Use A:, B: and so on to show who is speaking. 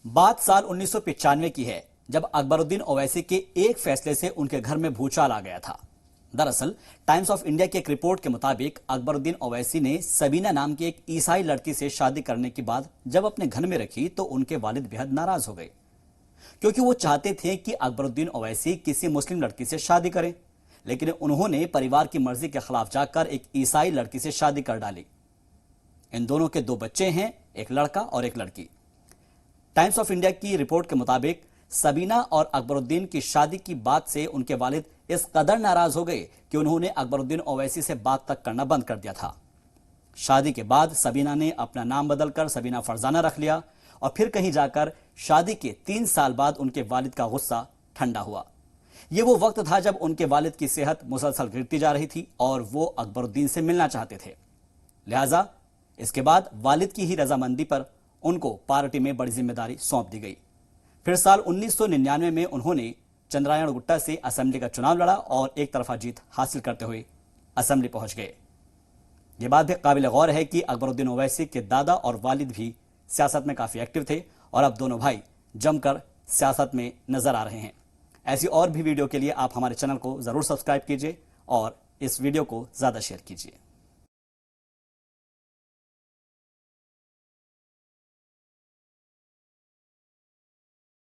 A: बात साल 1995 की है, जब अकबरुद्दीन ओवैसी के एक फैसले से उनके घर में भूचाल आ गया था। दरअसल टाइम्स ऑफ इंडिया की एक रिपोर्ट के मुताबिक अकबरुद्दीन ओवैसी ने सबीना नाम की एक ईसाई लड़की से शादी करने के बाद जब अपने घर में रखी तो उनके वालिद बेहद नाराज हो गए, क्योंकि वो चाहते थे कि अकबरुद्दीन ओवैसी किसी मुस्लिम लड़की से शादी करें, लेकिन उन्होंने परिवार की मर्जी के खिलाफ जाकर एक ईसाई लड़की से शादी कर डाली। इन दोनों के दो बच्चे हैं, एक लड़का और एक लड़की। टाइम्स ऑफ इंडिया की रिपोर्ट के मुताबिक सबीना और अकबरुद्दीन की शादी की बात से उनके वालिद इस कदर नाराज हो गए कि उन्होंने अकबरुद्दीन ओवैसी से बात तक करना बंद कर दिया था। शादी के बाद सबीना ने अपना नाम बदलकर सबीना फरजाना रख लिया और फिर कहीं जाकर शादी के 3 साल बाद उनके वालिद का गुस्सा ठंडा हुआ। यह वो वक्त था जब उनके वालिद की सेहत मुसलसल गिरती जा रही थी और वो अकबरुद्दीन से मिलना चाहते थे। लिहाजा इसके बाद वालिद की ही रजामंदी पर उनको पार्टी में बड़ी जिम्मेदारी सौंप दी गई। फिर साल 1999 में उन्होंने चंद्रायण गुट्टा से असेंबली का चुनाव लड़ा और एक तरफा जीत हासिल करते हुए असेंबली पहुंच गए। यह बात भी काबिल गौर है कि अकबरुद्दीन ओवैसी के दादा और वालिद भी सियासत में काफी एक्टिव थे और अब दोनों भाई जमकर सियासत में नजर आ रहे हैं। ऐसी और भी वीडियो के लिए आप हमारे चैनल को जरूर सब्सक्राइब कीजिए और इस वीडियो को ज्यादा शेयर कीजिए।